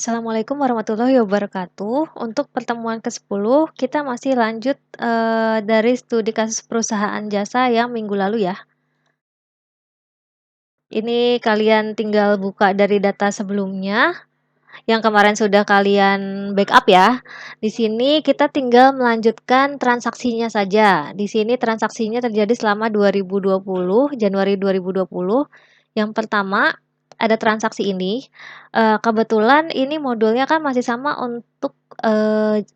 Assalamualaikum warahmatullahi wabarakatuh. Untuk pertemuan ke-10 kita masih lanjut, dari studi kasus perusahaan jasa yang minggu lalu ya. Ini kalian tinggal buka dari data sebelumnya, yang kemarin sudah kalian backup ya. Di sini kita tinggal melanjutkan transaksinya saja. Di sini transaksinya terjadi selama 2020, Januari 2020. Yang pertama, ada transaksi ini, kebetulan ini modulnya kan masih sama untuk,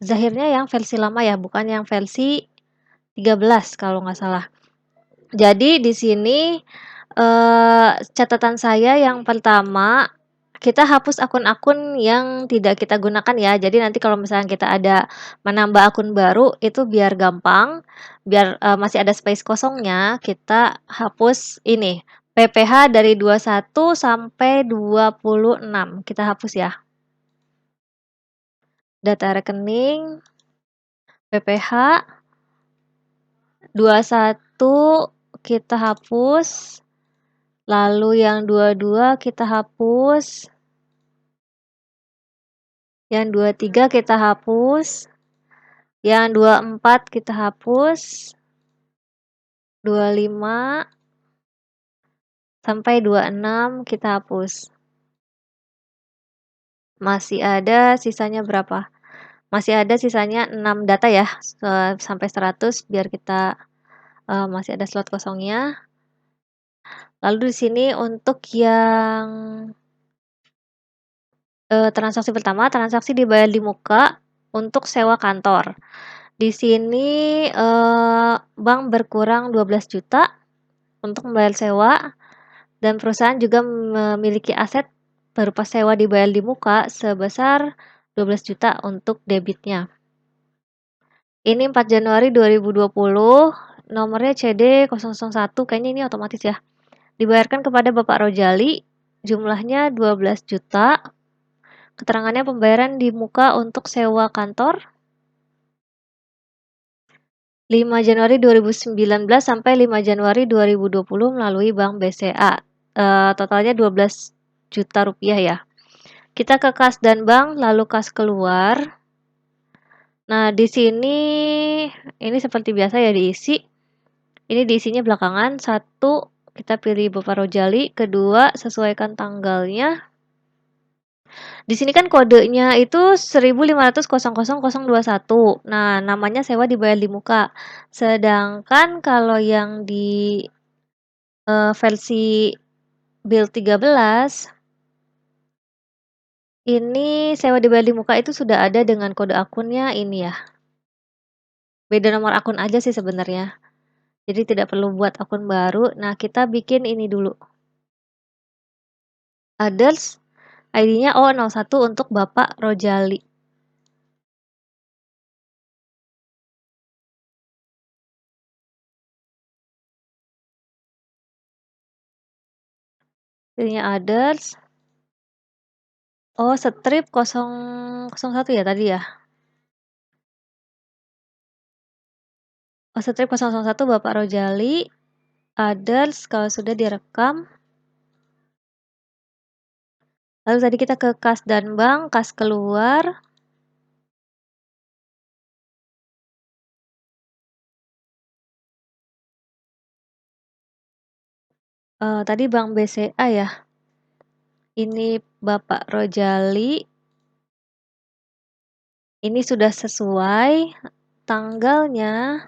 Zahirnya yang versi lama ya, bukan yang versi 13 kalau nggak salah. Jadi di sini, catatan saya yang pertama, kita hapus akun-akun yang tidak kita gunakan ya. Jadi nanti kalau misalnya kita ada menambah akun baru, itu biar gampang, biar, masih ada space kosongnya, kita hapus ini, PPH dari 21 sampai 26, kita hapus ya. Data rekening, PPH, 21 kita hapus. Lalu yang 22 kita hapus, yang 23 kita hapus, yang 24 kita hapus, 25 sampai 26 kita hapus. Masih ada sisanya berapa? Masih ada sisanya 6 data ya, sampai 100 biar kita, masih ada slot kosongnya. Lalu di sini untuk yang transaksi pertama, transaksi dibayar di muka untuk sewa kantor. Di sini, bank berkurang 12 juta untuk membayar sewa, dan perusahaan juga memiliki aset berupa sewa dibayar di muka sebesar 12 juta untuk debitnya. Ini 4 Januari 2020, nomornya CD001, kayaknya ini otomatis ya. Dibayarkan kepada Bapak Rojali, jumlahnya 12 juta. Keterangannya pembayaran di muka untuk sewa kantor 5 Januari 2019 sampai 5 Januari 2020 melalui Bank BCA. Totalnya 12 juta rupiah ya. Kita ke kas dan bank, lalu kas keluar. Nah, di sini ini seperti biasa ya diisi. Ini diisinya belakangan. 1, kita pilih Bapak Rojali. Kedua, sesuaikan tanggalnya. Di sini kan kodenya itu 1.500.00.021. Nah, namanya sewa dibayar di muka. Sedangkan kalau yang di versi Build 13 ini sewa dibayar di muka itu sudah ada dengan kode akunnya ini ya. Beda nomor akun aja sih sebenarnya. Jadi tidak perlu buat akun baru. Nah, kita bikin ini dulu. Others, ID-nya O01 untuk Bapak Rojali. ID-nya others. Oh, strip 001 ya tadi ya? Oh, strip 001 Bapak Rojali. Others kalau sudah direkam. Lalu tadi kita ke kas dan bank, kas keluar. Tadi Bank BCA ya. Ini Bapak Rojali. Ini sudah sesuai tanggalnya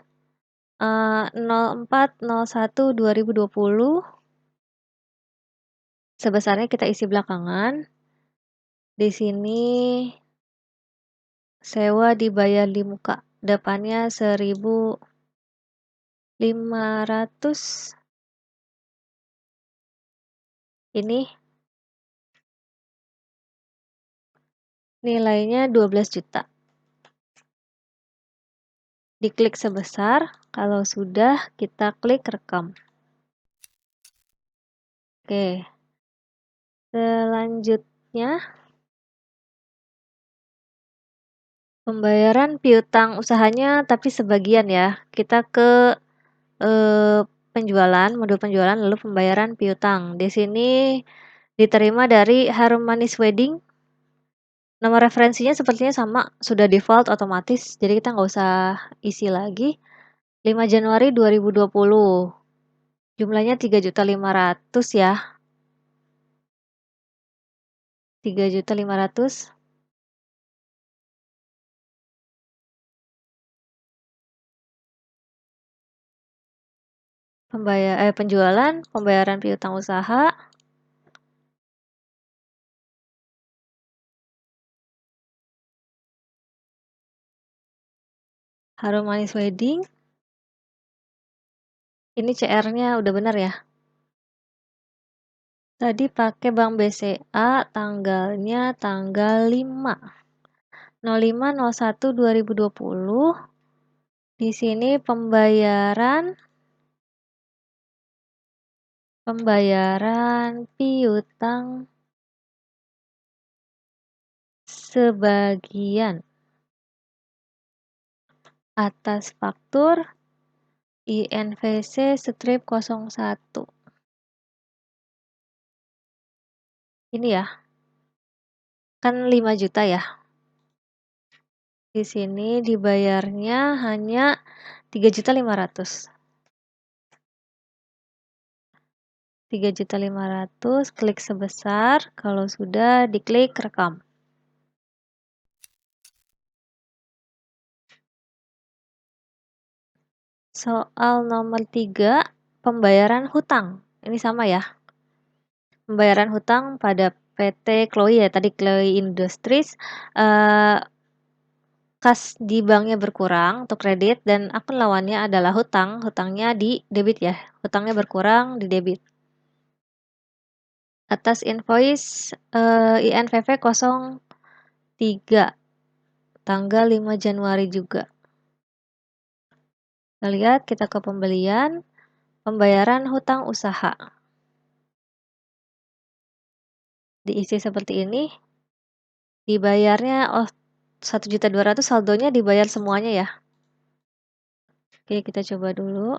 04.01.2020. Sebesarnya kita isi belakangan. Di sini sewa dibayar di muka. Depannya 1.500. Ini nilainya 12 juta. Diklik sebesar, kalau sudah kita klik rekam. Oke. Selanjutnya pembayaran piutang usahanya tapi sebagian ya. Kita ke penjualan, modul penjualan lalu pembayaran piutang. Di sini diterima dari Harum Manis Wedding. Nama referensinya sepertinya sama, sudah default otomatis, jadi kita nggak usah isi lagi. 5 Januari 2020. Jumlahnya 3.500.000 ya. 3.500.000. Penjualan, pembayaran piutang usaha, harum manis wedding. Ini CR-nya udah benar ya. Tadi pakai Bank BCA, tanggalnya tanggal 5/05/01/2020. Di sini pembayaran piutang sebagian atas faktur INVC-01. Ini ya, kan 5 juta ya. Di sini dibayarnya hanya 3.500.000. 3.500.000, klik sebesar, kalau sudah diklik rekam. Soal nomor 3, pembayaran hutang. Ini sama ya. Pembayaran hutang pada PT Chloe ya, tadi Chloe Industries. Kas di banknya berkurang untuk kredit dan akun lawannya adalah hutang. Hutangnya di debit ya. Hutangnya berkurang di debit. Atas invoice INVV 03 tanggal 5 Januari juga. Kita lihat, kita ke pembelian, pembayaran hutang usaha. Diisi seperti ini. Dibayarnya 1.200.000, saldonya dibayar semuanya ya. Oke, kita coba dulu.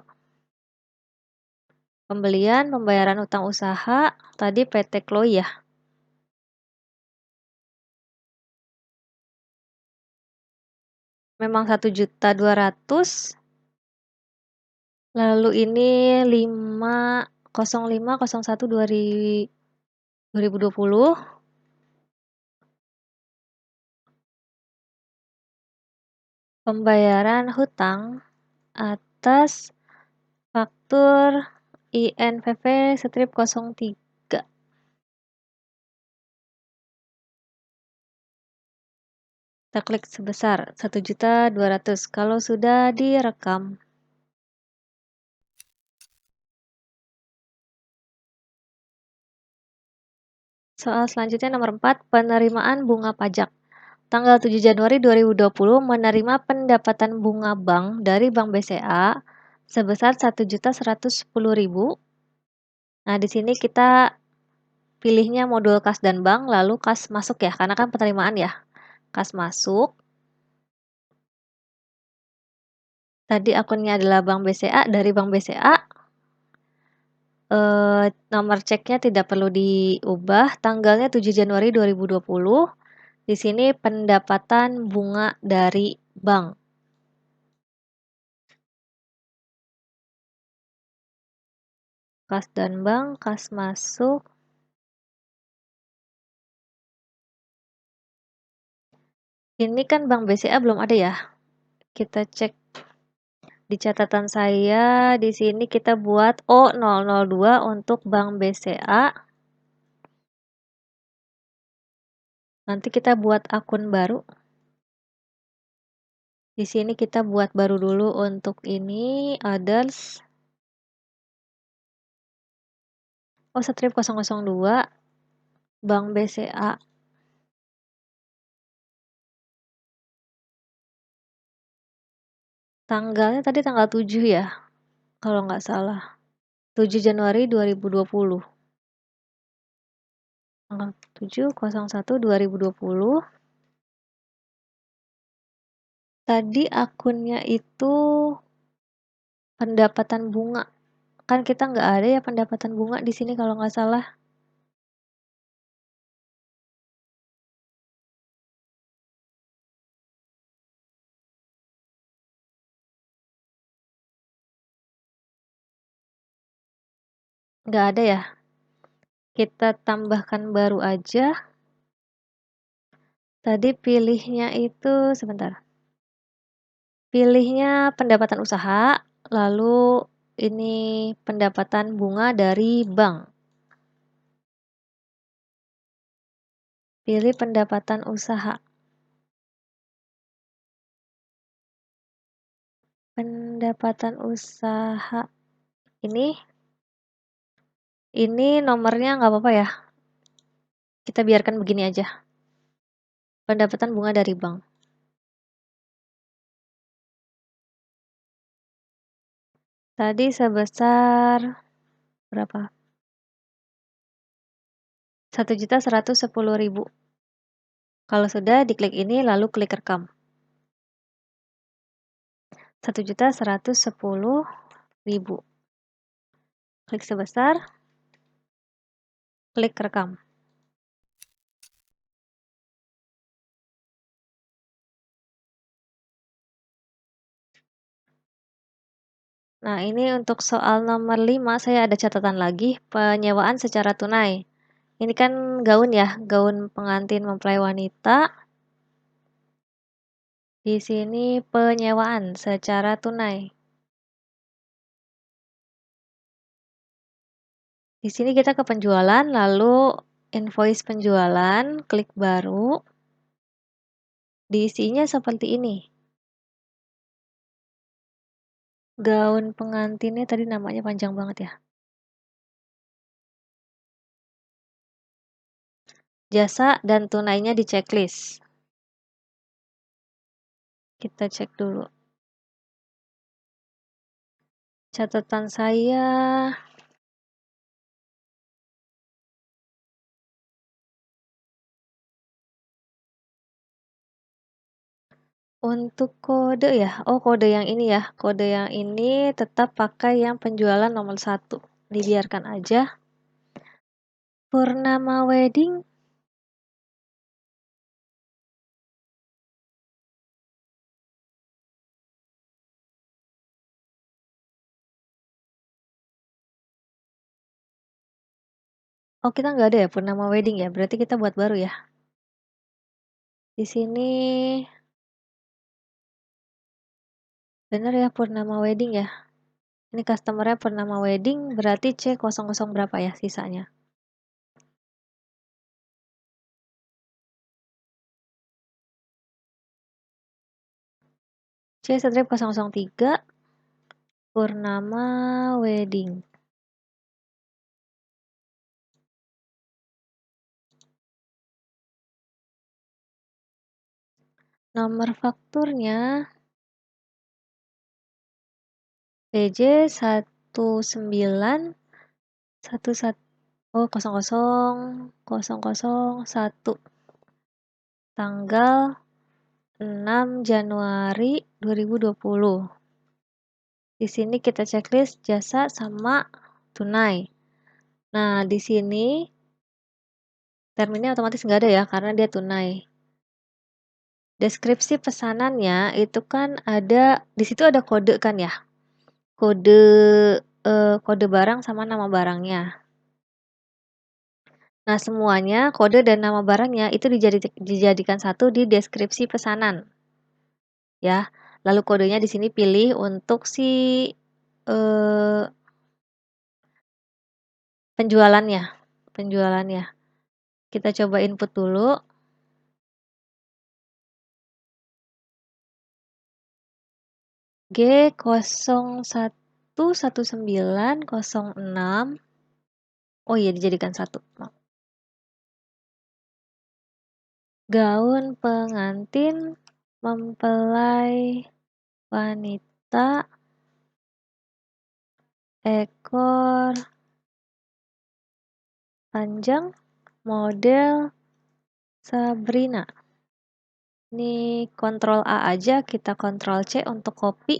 Pembelian, pembayaran hutang usaha, tadi PT Chloe ya. Memang 1.200.000. Lalu ini 5/05/01/2020. Pembayaran hutang atas faktur INVV-03. Kita klik sebesar 1.200.000 kalau sudah direkam. Soal selanjutnya nomor 4, penerimaan bunga pajak. Tanggal 7 Januari 2020 menerima pendapatan bunga bank dari Bank BCA sebesar 1.110.000. Nah, di sini kita pilihnya modul kas dan bank, lalu kas masuk ya, karena kan penerimaan ya. Kas masuk. Tadi akunnya adalah Bank BCA, dari Bank BCA. Nomor ceknya tidak perlu diubah, tanggalnya 7 Januari 2020. Di sini pendapatan bunga dari bank. Kas dan bank, kas masuk. Ini kan Bank BCA belum ada ya. Kita cek di catatan saya, di sini kita buat O002 untuk Bank BCA. Nanti kita buat akun baru. Di sini kita buat baru dulu untuk ini, others. Oh, strip 002, Bank BCA. Tanggalnya tadi tanggal 7 ya, kalau nggak salah. 7 Januari 2020. Tanggal 7/01/2020. Tadi akunnya itu pendapatan bunga. Kan kita nggak ada ya pendapatan bunga di sini kalau nggak salah. Nggak ada ya? Kita tambahkan baru aja. Tadi pilihnya itu sebentar. Pilihnya pendapatan usaha, lalu ini pendapatan bunga dari bank. Pilih pendapatan usaha. Pendapatan usaha ini nomornya nggak apa-apa ya. Kita biarkan begini aja. Pendapatan bunga dari bank. Tadi sebesar berapa? 1.110.000. Kalau sudah, diklik ini lalu klik rekam. 1.110.000. Klik sebesar, klik rekam. Nah, ini untuk soal nomor 5 saya ada catatan lagi, penyewaan secara tunai. Ini kan gaun ya, gaun pengantin mempelai wanita. Di sini penyewaan secara tunai. Di sini kita ke penjualan, lalu invoice penjualan, klik baru. Diisinya seperti ini. Gaun pengantinnya tadi namanya panjang banget ya. Jasa dan tunainya di checklist. Kita cek dulu. Catatan saya untuk kode ya. Oh, kode yang ini ya. Kode yang ini tetap pakai yang penjualan nomor 1. Dibiarkan aja. Purnama Wedding. Oh, kita nggak ada ya Purnama Wedding ya. Berarti kita buat baru ya. Di sini bener ya Purnama Wedding ya. Ini customernya Purnama Wedding, berarti C00 berapa ya sisanya? C-003 Purnama Wedding. Nomor fakturnya PJ 1911 00001 tanggal 6 Januari 2020. Di sini kita checklist jasa sama tunai. Nah, di sini terminnya otomatis nggak ada ya karena dia tunai. Deskripsi pesanannya itu kan ada di situ ada kode kan ya. Kode kode barang sama nama barangnya. Nah, semuanya kode dan nama barangnya itu dijadikan satu di deskripsi pesanan. Ya. Lalu kodenya di sini pilih untuk si eh, penjualannya. Penjualannya. Kita coba input dulu. G011906. Oh iya, dijadikan satu. Gaun pengantin mempelai wanita ekor panjang model Sabrina. Ini Ctrl A aja, kita Ctrl C untuk copy.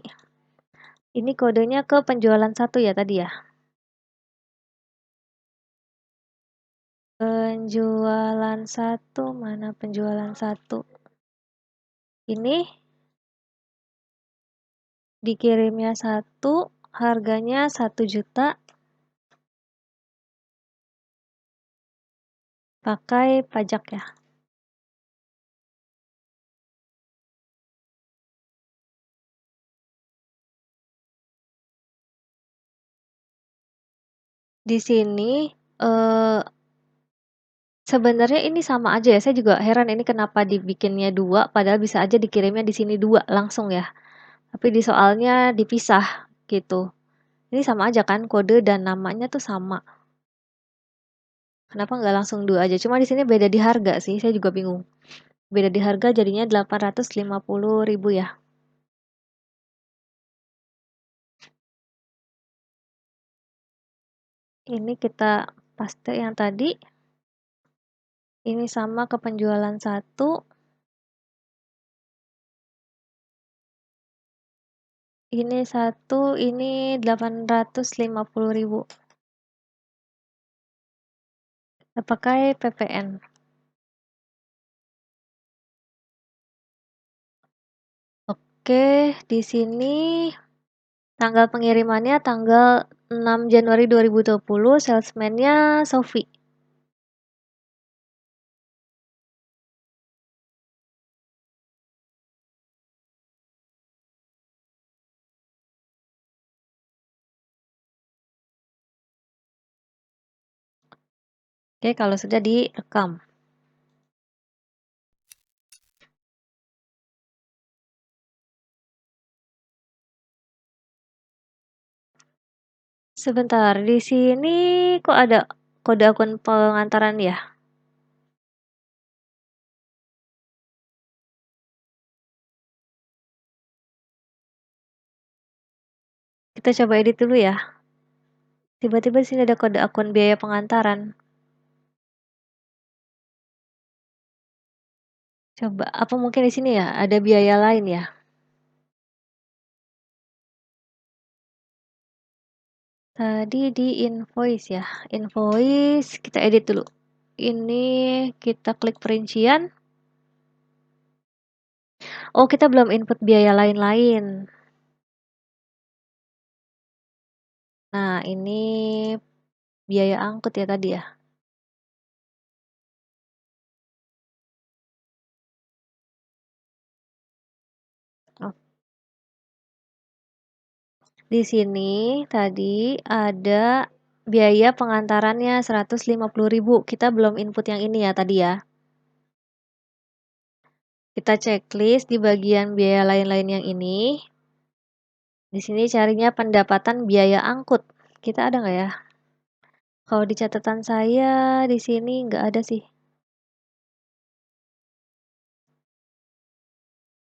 Ini kodenya ke penjualan 1 ya tadi ya. Penjualan 1, mana penjualan 1? Ini dikirimnya 1, harganya 1 juta. pakai pajak ya. Di sini, eee, sebenarnya ini sama aja ya, saya juga heran ini kenapa dibikinnya 2 padahal bisa aja dikirimnya di sini 2 langsung ya, tapi di soalnya dipisah gitu. Ini sama aja kan kode dan namanya tuh sama, kenapa nggak langsung 2 aja? Cuma di sini beda di harga sih, saya juga bingung. Beda di harga jadinya 850.000 ya. Ini kita paste yang tadi, ini sama ke penjualan 1, ini 1, ini 850.000. Kita pakai PPN. Oke, di sini tanggal pengirimannya tanggal 6 Januari 2020, salesman-nya Sofi. Oke, kalau sudah direkam. Sebentar, di sini kok ada kode akun pengantaran ya? Kita coba edit dulu ya. Tiba-tiba di sini ada kode akun biaya pengantaran. Coba, apa mungkin di sini ya ada biaya lain ya? Tadi di invoice ya. Invoice kita edit dulu. Ini kita klik perincian. Oh, kita belum input biaya lain-lain. Nah, ini biaya angkut ya tadi ya. Oh, di sini tadi ada biaya pengantarannya 150.000. Kita belum input yang ini ya tadi ya. Kita checklist di bagian biaya lain-lain yang ini. Di sini carinya pendapatan biaya angkut. Kita ada nggak ya? Kalau di catatan saya di sini nggak ada sih.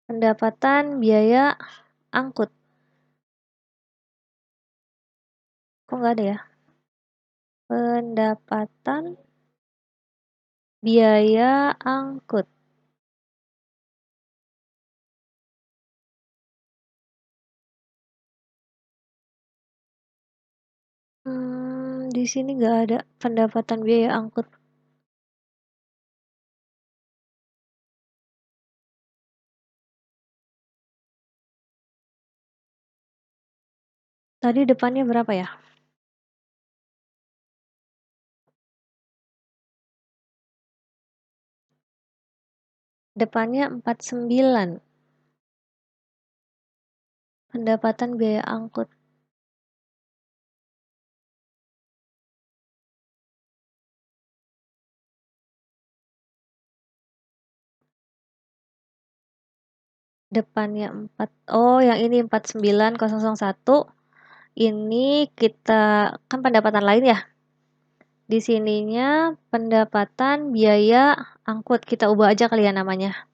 Pendapatan biaya angkut. Kok nggak ada ya? Pendapatan biaya angkut. Di sini nggak ada pendapatan biaya angkut. Tadi depannya berapa ya? Depannya 49. Pendapatan biaya angkut. Depannya 4. Oh, yang ini 49001. Ini kita kan pendapatan lain ya. Di sininya pendapatan biaya angkut. Kita ubah aja kali ya namanya.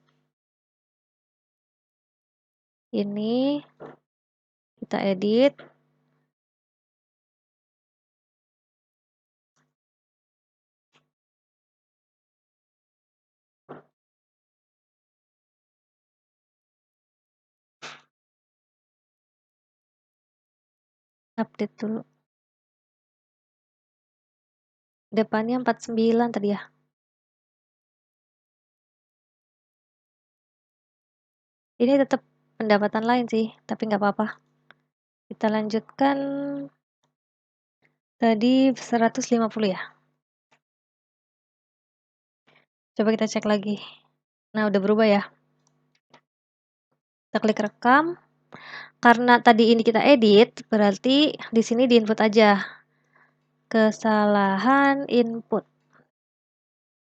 Ini kita edit. Update dulu. Depannya 49 tadi ya. Ini tetap pendapatan lain sih, tapi nggak apa-apa. Kita lanjutkan tadi 150 ya. Coba kita cek lagi. Nah, udah berubah ya. Kita klik rekam. Karena tadi ini kita edit, berarti di sini di-input aja. Kesalahan input.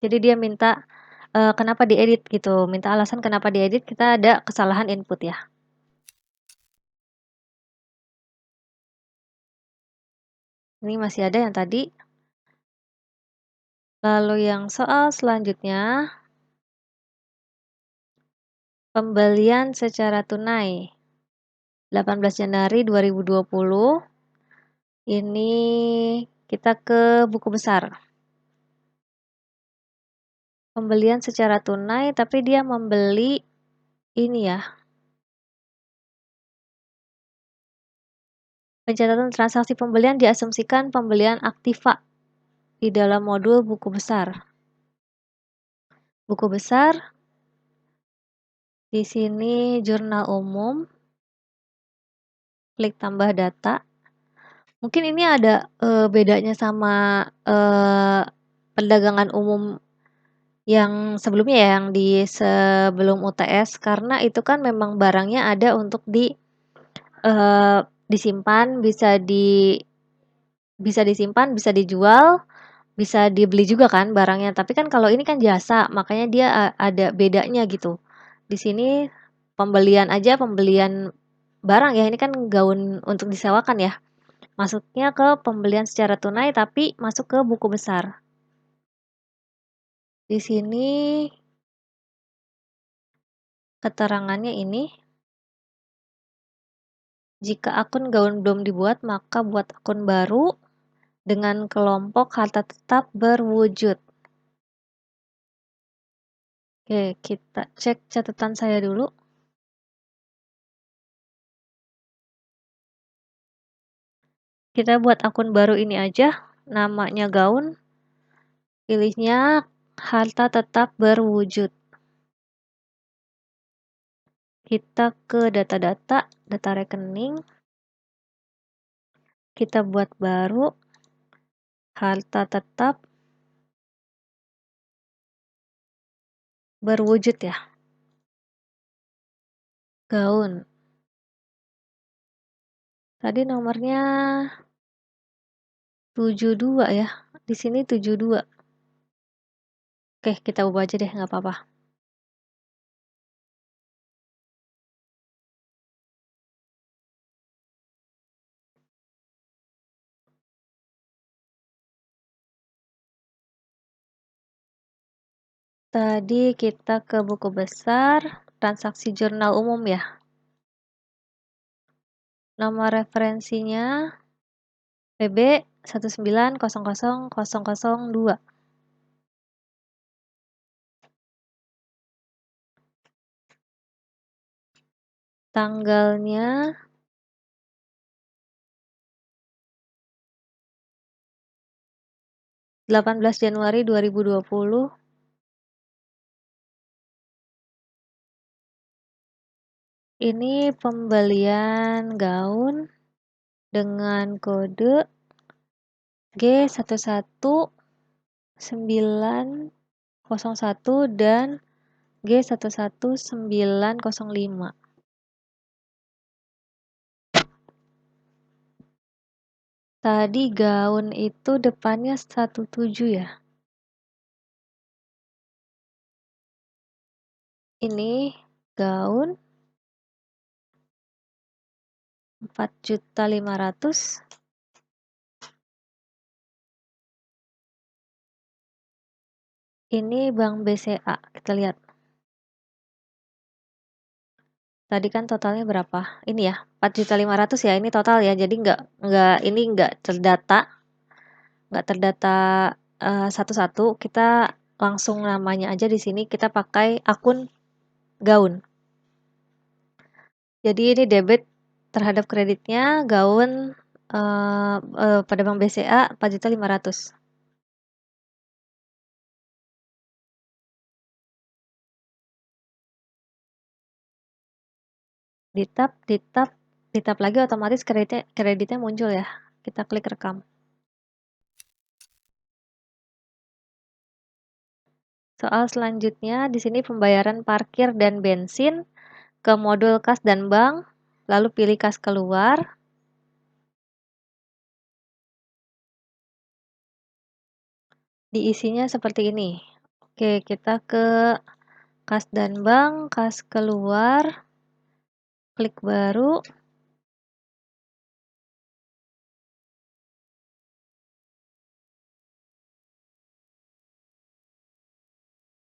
Jadi dia minta kenapa diedit gitu, minta alasan kenapa diedit, kita ada kesalahan input ya. Ini masih ada yang tadi. Lalu yang soal selanjutnya, pembelian secara tunai. 18 Januari 2020. Ini kita ke buku besar. Pembelian secara tunai, tapi dia membeli ini ya. Pencatatan transaksi pembelian diasumsikan pembelian aktiva di dalam modul buku besar. Buku besar, di sini jurnal umum, klik tambah data. Mungkin ini ada bedanya sama perdagangan umum yang sebelumnya ya, yang di sebelum UTS, karena itu kan memang barangnya ada untuk disimpan, bisa disimpan, bisa dijual, bisa dibeli juga kan barangnya. Tapi kan kalau ini kan jasa, makanya dia ada bedanya gitu. Di sini pembelian aja, pembelian barang ya, ini kan gaun untuk disewakan ya. Masuknya ke pembelian secara tunai tapi masuk ke buku besar. Di sini keterangannya ini, jika akun gaun belum dibuat, maka buat akun baru dengan kelompok harta tetap berwujud. Oke, kita cek catatan saya dulu. Kita buat akun baru ini aja, namanya gaun. Pilihnya harta tetap berwujud. Kita ke data-data, data rekening. Kita buat baru, harta tetap berwujud ya. Gaun. Tadi nomornya 72 ya. Di sini 72. Oke, kita ubah aja deh, nggak apa-apa. Tadi kita ke buku besar, transaksi jurnal umum ya. Nomor referensinya PB 1900002. Tanggalnya 18 Januari 2020. Ini pembelian gaun dengan kode G11901 dan G11905. Tadi gaun itu depannya 17 ya. Ini gaun 4.500.000. Ini Bank BCA, kita lihat. Tadi kan totalnya berapa? Ini ya, 4.500.000 ya, ini total ya. Jadi ini nggak terdata satu-satu. Kita langsung namanya aja di sini, kita pakai akun gaun. Jadi ini debit terhadap kreditnya gaun pada Bank BCA 4.500.000. Ditap lagi, otomatis kreditnya muncul ya. Kita klik rekam. Soal selanjutnya, di sini pembayaran parkir dan bensin ke modul kas dan bank, lalu pilih kas keluar. Diisinya seperti ini. Oke, kita ke kas dan bank, kas keluar, klik baru.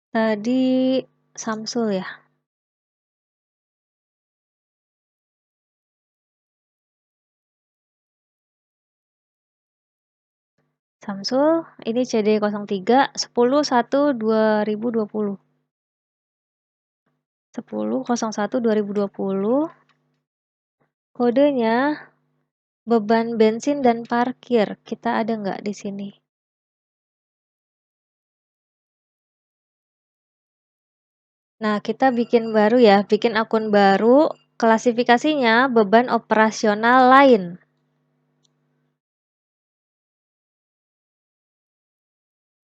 Tadi Samsul ya. Samsul, ini CD03 10/1/2020. 10/01/2020. Kodenya beban bensin dan parkir. Kita ada nggak di sini? Nah, kita bikin baru ya, bikin akun baru, klasifikasinya beban operasional lain.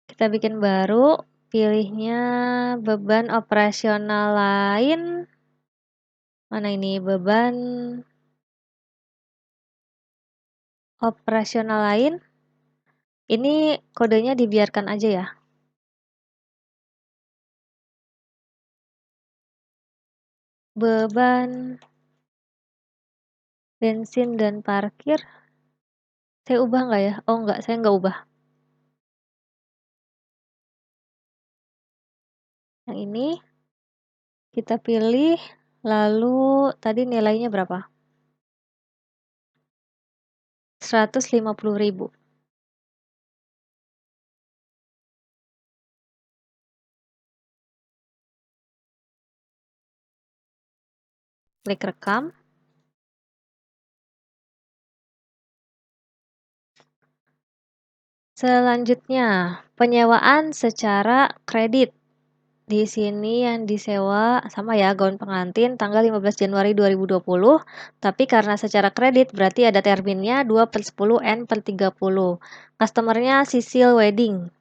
Kita bikin baru, pilihnya beban operasional lain. Mana ini beban operasional lain? Ini kodenya dibiarkan aja ya. Beban bensin dan parkir. Saya ubah nggak ya? Oh nggak, saya nggak ubah. Yang ini kita pilih, lalu tadi nilainya berapa? 150.000. Klik rekam. Selanjutnya, penyewaan secara kredit. Di sini yang disewa sama ya, gaun pengantin tanggal 15 Januari 2020, tapi karena secara kredit berarti ada terminnya 2/10 N/30. Customernya Sisil Wedding.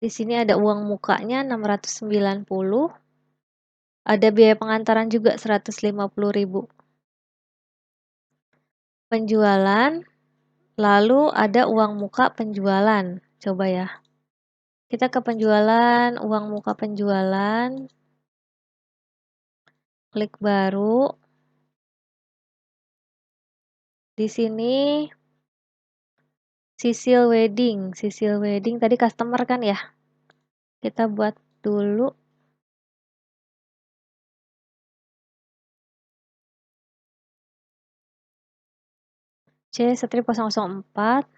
Di sini ada uang mukanya 690. Ada biaya pengantaran juga 150.000. Penjualan, lalu ada uang muka penjualan. Coba ya. Kita ke penjualan, uang muka penjualan. Klik baru. Di sini Sisil Wedding tadi customer kan ya? Kita buat dulu C/004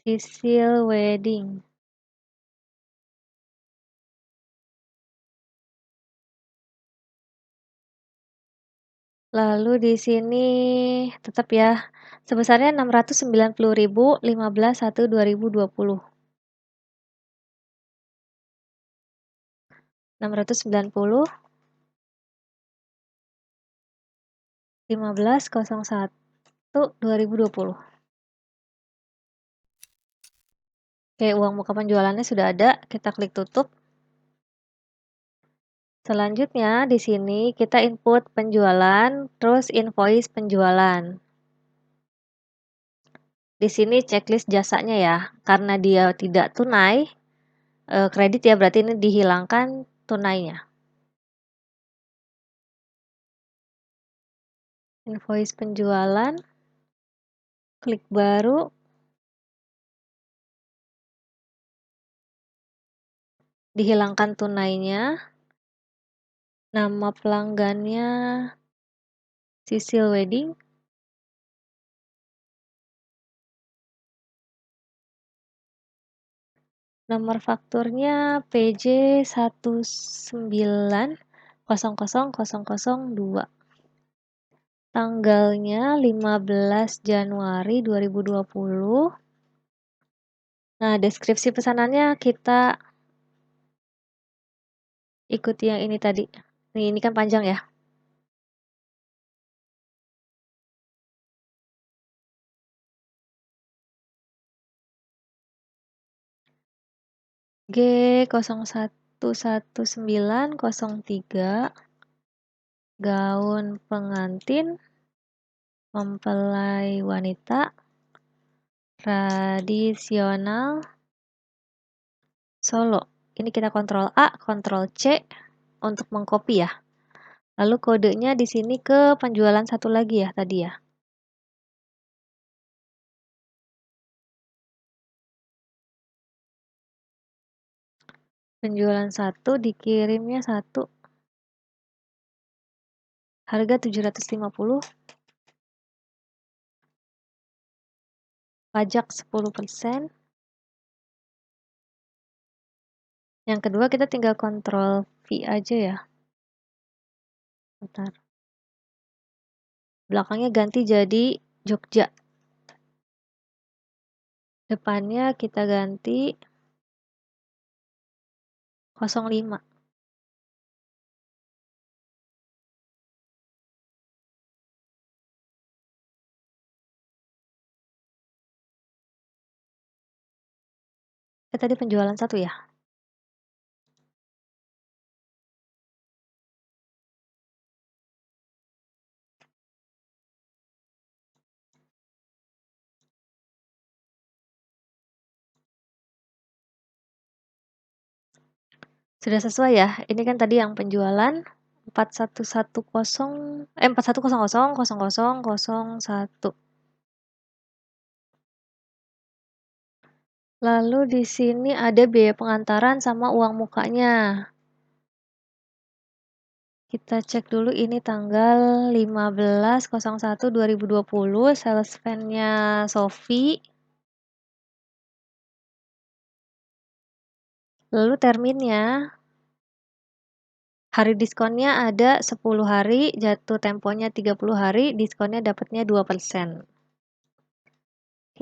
Sisil Wedding. Lalu di sini tetap ya, sebesarnya 690.000 15/1/2020. 690 15/01/2020. Oke, uang muka penjualannya sudah ada, kita klik tutup. Selanjutnya di sini kita input penjualan, terus invoice penjualan. Di sini checklist jasanya ya, karena dia tidak tunai, kredit ya, berarti ini dihilangkan tunainya. Invoice penjualan, klik baru, dihilangkan tunainya, nama pelanggannya Sisil Wedding, nomor fakturnya PJ 19000002. Tanggalnya 15 Januari 2020. Nah, deskripsi pesanannya kita ikuti yang ini tadi. Nih, ini kan panjang ya. G011903 gaun pengantin mempelai wanita tradisional Solo. Ini kita kontrol A, kontrol C untuk mengcopy ya. Lalu kodenya di sini ke penjualan satu lagi ya tadi ya. Penjualan satu dikirimnya satu. Harga 750. Pajak 10%. Yang kedua kita tinggal kontrol V aja ya. Bentar. Belakangnya ganti jadi Jogja. Depannya kita ganti 05. Tadi penjualan satu ya. Sudah sesuai ya. Ini kan tadi yang penjualan 4100 Lalu di sini ada biaya pengantaran sama uang mukanya. Kita cek dulu ini tanggal 15.01.2020, sales fan-nya Sophie. Lalu terminnya, hari diskonnya ada 10 hari, jatuh temponya 30 hari, diskonnya dapatnya 2%.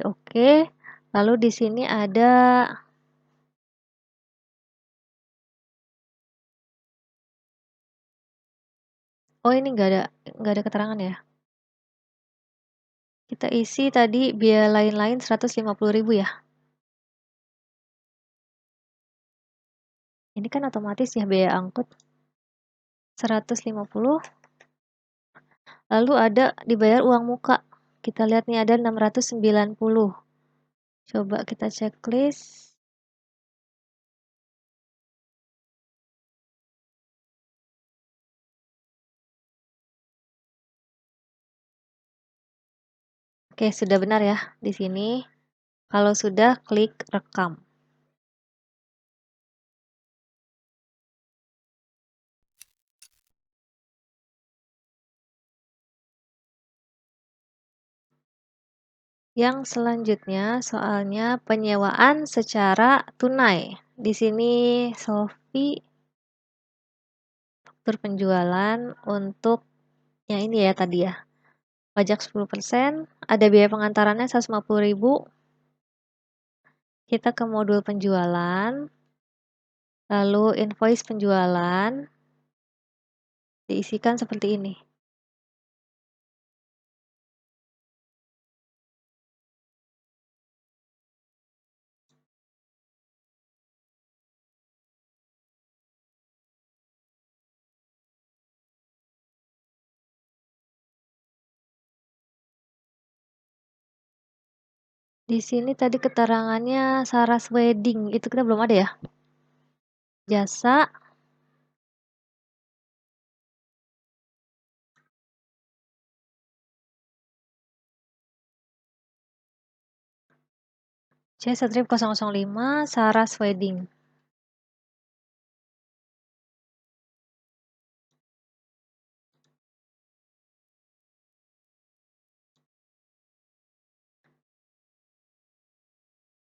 Oke. Lalu di sini ada oh ini nggak ada keterangan ya. Kita isi tadi biaya lain-lain 150.000 ya. Ini kan otomatis ya biaya angkut 150. Lalu ada dibayar uang muka. Kita lihat nih ada 690. Coba kita checklist. Oke, sudah benar ya di sini. Kalau sudah, klik rekam. Yang selanjutnya soalnya penyewaan secara tunai. Di sini Sophie faktur penjualan untuk yang ini ya tadi ya. Pajak 10%, ada biaya pengantarannya 150.000. Kita ke modul penjualan, lalu invoice penjualan, diisikan seperti ini. Di sini tadi keterangannya Saras Wedding, itu kita belum ada ya. Jasa, C strip 005, Saras Wedding.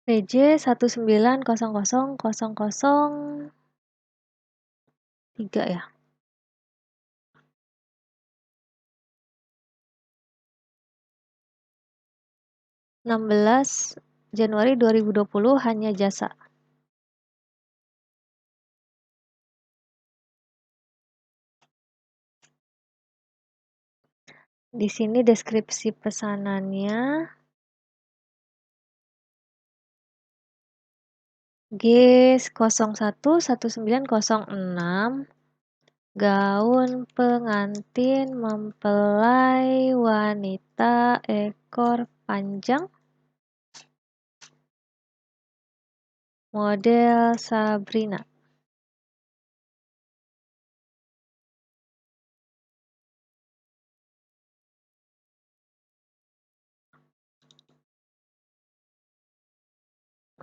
PJ 19000003 ya. 16 Januari 2020 hanya jasa. Di sini deskripsi pesanannya. G011906 gaun pengantin mempelai wanita ekor panjang model Sabrina.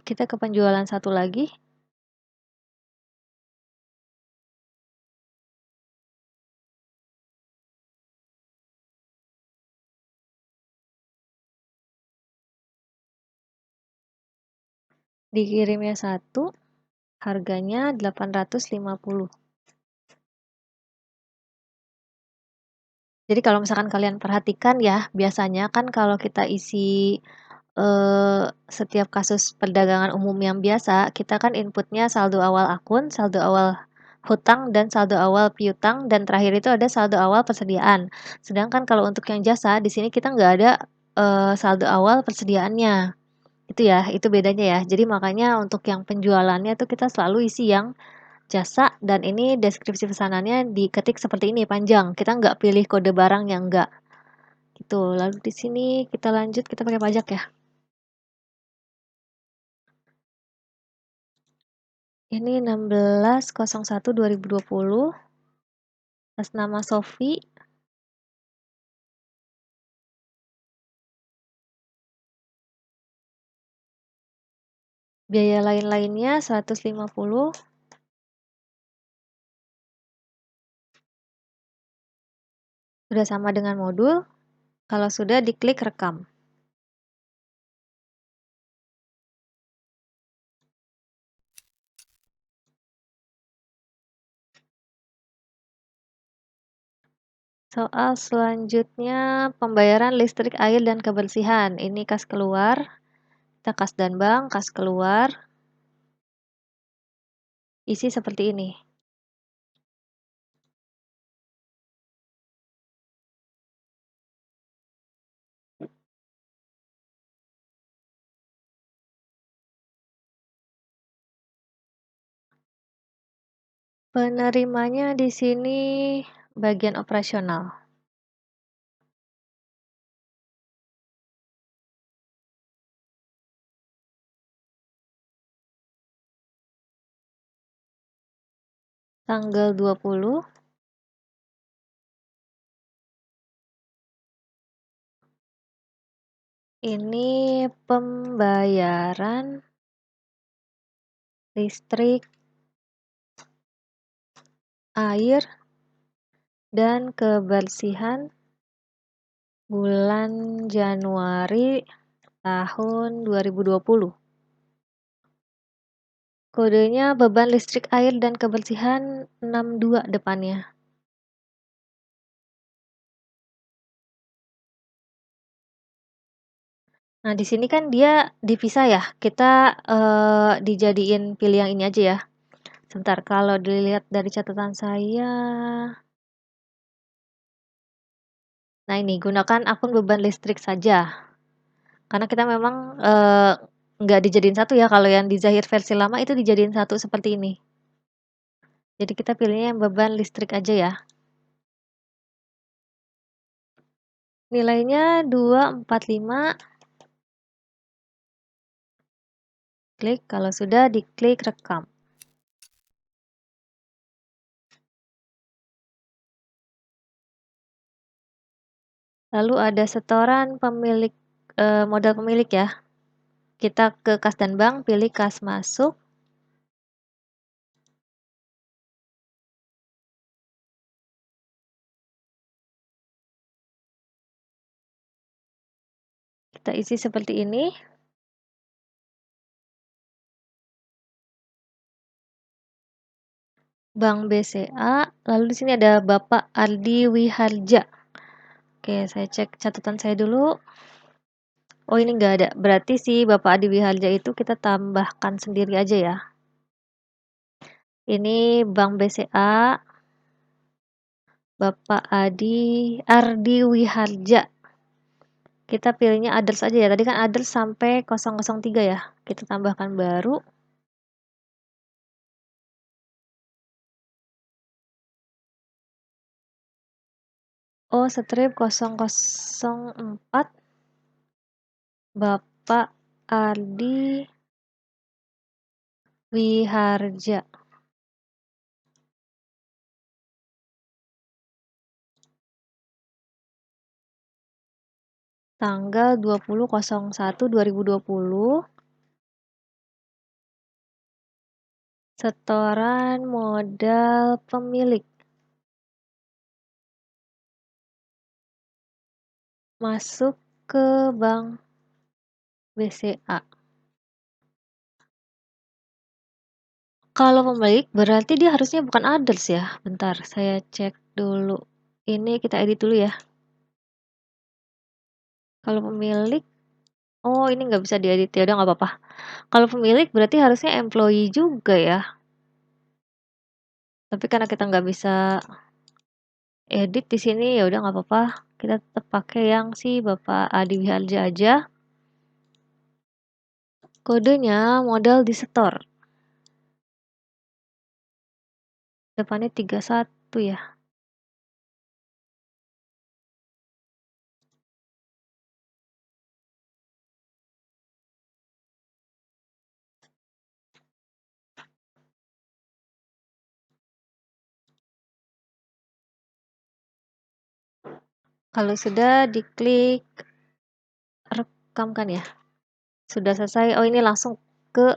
Kita ke penjualan satu lagi. Dikirimnya satu, harganya 850. Jadi kalau misalkan kalian perhatikan ya, biasanya kan kalau kita isi setiap kasus perdagangan umum yang biasa, kita kan inputnya saldo awal akun, saldo awal hutang, dan saldo awal piutang, dan terakhir itu ada saldo awal persediaan. Sedangkan kalau untuk yang jasa, di sini kita nggak ada saldo awal persediaannya. Itu ya, itu bedanya ya. Jadi makanya untuk yang penjualannya tuh kita selalu isi yang jasa, dan ini deskripsi pesanannya diketik seperti ini panjang. Kita nggak pilih kode barang yang enggak. Gitu. Lalu di sini kita lanjut, kita pakai pajak ya. Ini 16.01.2020 atas nama Sofi. Biaya lain-lainnya 150. Sudah sama dengan modul. Kalau sudah, diklik rekam. Soal selanjutnya, pembayaran listrik, air, dan kebersihan. Ini kas keluar. Kita kas dan bank, kas keluar. Isi seperti ini. Penerimanya di sini bagian operasional. Tanggal 20. Ini pembayaran listrik, air, dan kebersihan bulan Januari tahun 2020. Kodenya beban listrik, air, dan kebersihan 62 depannya. Nah, di sini kan dia dipisah ya. Kita dijadiin pilih yang ini aja ya. Sebentar, kalau dilihat dari catatan saya. Nah, ini gunakan akun beban listrik saja. Karena kita memang nggak dijadiin satu ya. Kalau yang di Zahir versi lama itu dijadiin satu seperti ini. Jadi kita pilihnya yang beban listrik aja ya. Nilainya 245. Klik, kalau sudah diklik rekam. Lalu ada setoran pemilik modal pemilik ya. Kita ke kas dan bank, pilih kas masuk. Kita isi seperti ini. Bank BCA, lalu di sini ada Bapak Ardi Wiharja. Oke, saya cek catatan saya dulu. Oh, ini nggak ada. Berarti si Bapak Adi Wiharja itu kita tambahkan sendiri aja ya. Ini Bank BCA, Bapak Ardi Wiharja. Kita pilihnya others aja ya. Tadi kan others sampai 003 ya. Kita tambahkan baru. Oh, strip 004 Bapak Ardi Wiharja. Tanggal 20.01.2020. Setoran modal pemilik. Masuk ke Bank BCA. Kalau pemilik berarti dia harusnya bukan others ya. Bentar, saya cek dulu. Ini kita edit dulu ya. Kalau pemilik, oh ini nggak bisa diedit ya, udah nggak apa-apa. Kalau pemilik berarti harusnya employee juga ya. Tapi karena kita nggak bisa edit di sini ya udah nggak apa-apa. Kita tetap pakai yang si Bapak Adi Wiharja aja. Kodenya modal disetor. Depannya 31 ya. Kalau sudah diklik rekamkan ya. Sudah selesai. Oh ini langsung ke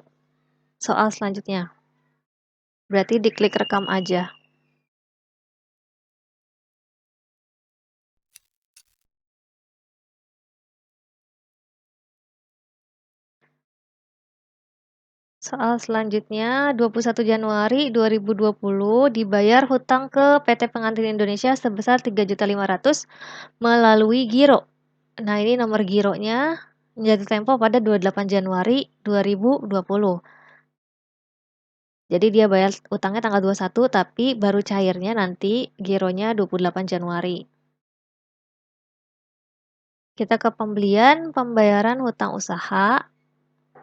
soal selanjutnya. Berarti diklik rekam aja. Soal selanjutnya, 21 Januari 2020 dibayar hutang ke PT Pengantin Indonesia sebesar 3.500.000 melalui giro. Nah, ini nomor gironya jatuh tempo pada 28 Januari 2020. Jadi dia bayar utangnya tanggal 21 tapi baru cairnya nanti gironya 28 Januari. Kita ke pembelian, pembayaran hutang usaha.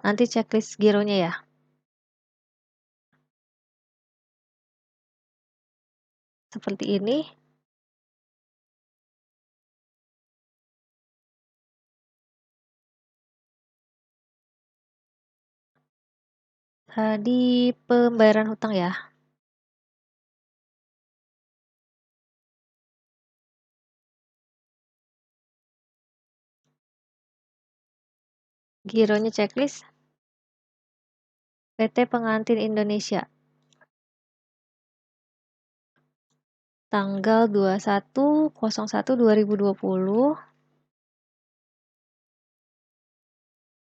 Nanti checklist gironya ya. Seperti ini. Tadi pembayaran hutang ya. Gironya checklist PT Pengantin Indonesia. Tanggal 21.01.2020.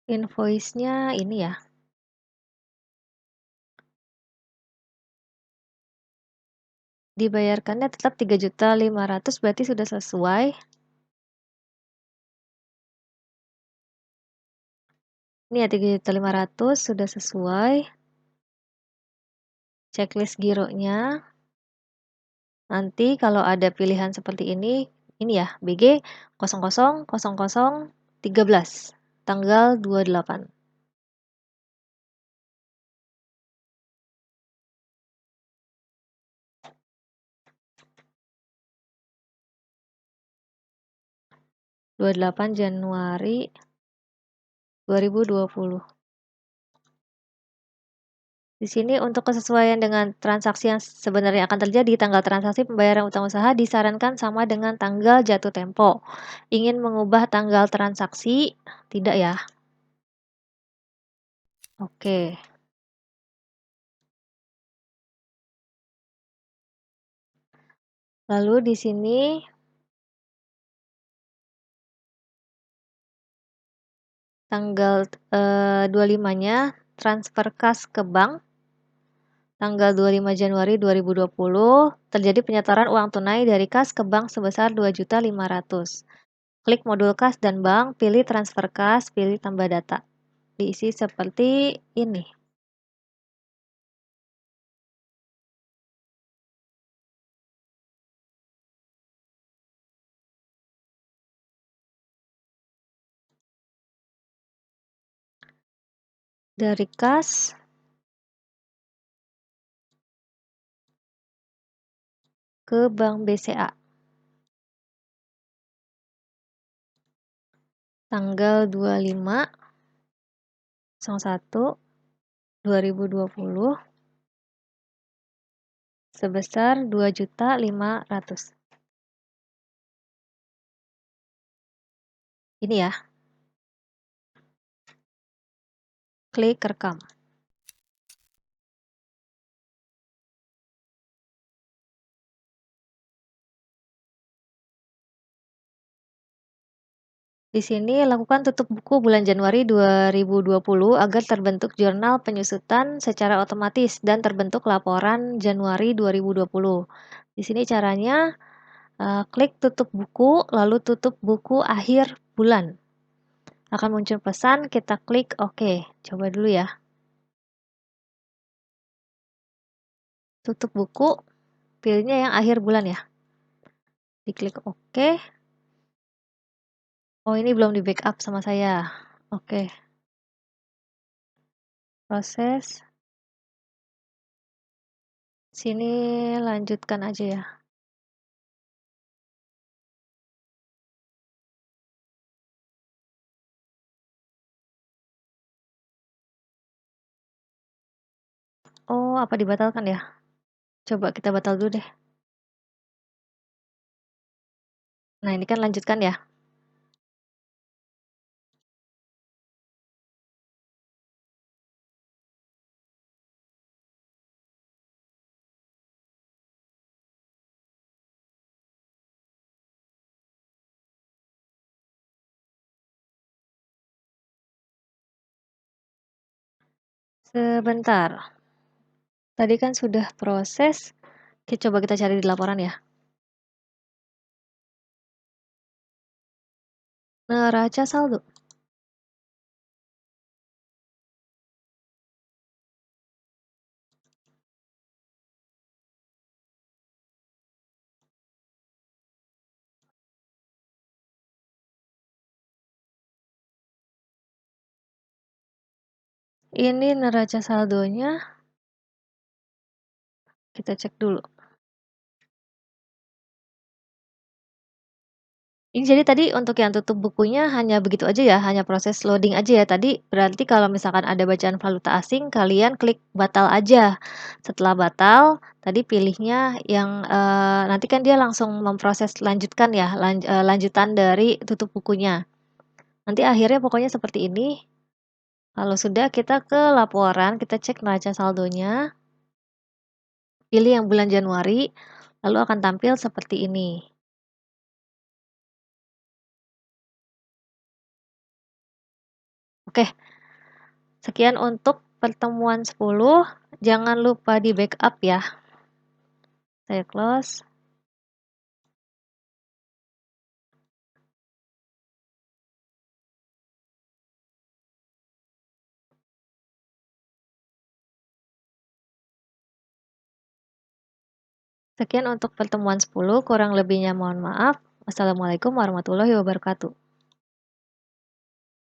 Invoice-nya ini ya. Dibayarkannya tetap 3.500.000 berarti sudah sesuai. Ini ya 3.500.000 sudah sesuai. Checklist gironya. Nanti kalau ada pilihan seperti ini ya, BG 000013 tanggal 28. Januari 2020. Di sini untuk kesesuaian dengan transaksi yang sebenarnya akan terjadi, tanggal transaksi pembayaran utang usaha disarankan sama dengan tanggal jatuh tempo. Ingin mengubah tanggal transaksi? Tidak ya. Oke. Lalu di sini tanggal 25-nya transfer kas ke bank. Tanggal 25 Januari 2020 terjadi penyetoran uang tunai dari kas ke bank sebesar 2.500.000. Klik modul kas dan bank, pilih transfer kas, pilih tambah data. Diisi seperti ini. Dari kas ke Bank BCA. tanggal 25/01/2020 sebesar 2.500.000. Ini ya, klik rekam. Di sini lakukan tutup buku bulan Januari 2020 agar terbentuk jurnal penyusutan secara otomatis dan terbentuk laporan Januari 2020. Di sini caranya, klik tutup buku, lalu tutup buku akhir bulan. Akan muncul pesan, kita klik oke. Coba dulu ya. Tutup buku, pilihnya yang akhir bulan ya. Diklik oke. Oh, ini belum di backup sama saya. Oke. Proses. Sini lanjutkan aja ya. Oh, apa dibatalkan ya? Coba kita batal dulu deh. Nah, ini kan lanjutkan ya. Sebentar. Tadi kan sudah proses. Coba kita cari di laporan ya. Neraca saldo. Ini neraca saldonya. Kita cek dulu. Ini jadi tadi untuk yang tutup bukunya hanya begitu aja ya, hanya proses loading aja ya. Tadi berarti kalau misalkan ada bacaan valuta asing, kalian klik batal aja. Setelah batal, tadi pilihnya yang nanti kan dia langsung memproses lanjutkan ya, lanjutan dari tutup bukunya. Nanti akhirnya pokoknya seperti ini. Kalau sudah, kita ke laporan, kita cek neraca saldonya, pilih yang bulan Januari, lalu akan tampil seperti ini. Oke, sekian untuk pertemuan 10. Jangan lupa di backup ya. Saya close. Sekian untuk pertemuan 10, kurang lebihnya mohon maaf. Wassalamualaikum warahmatullahi wabarakatuh.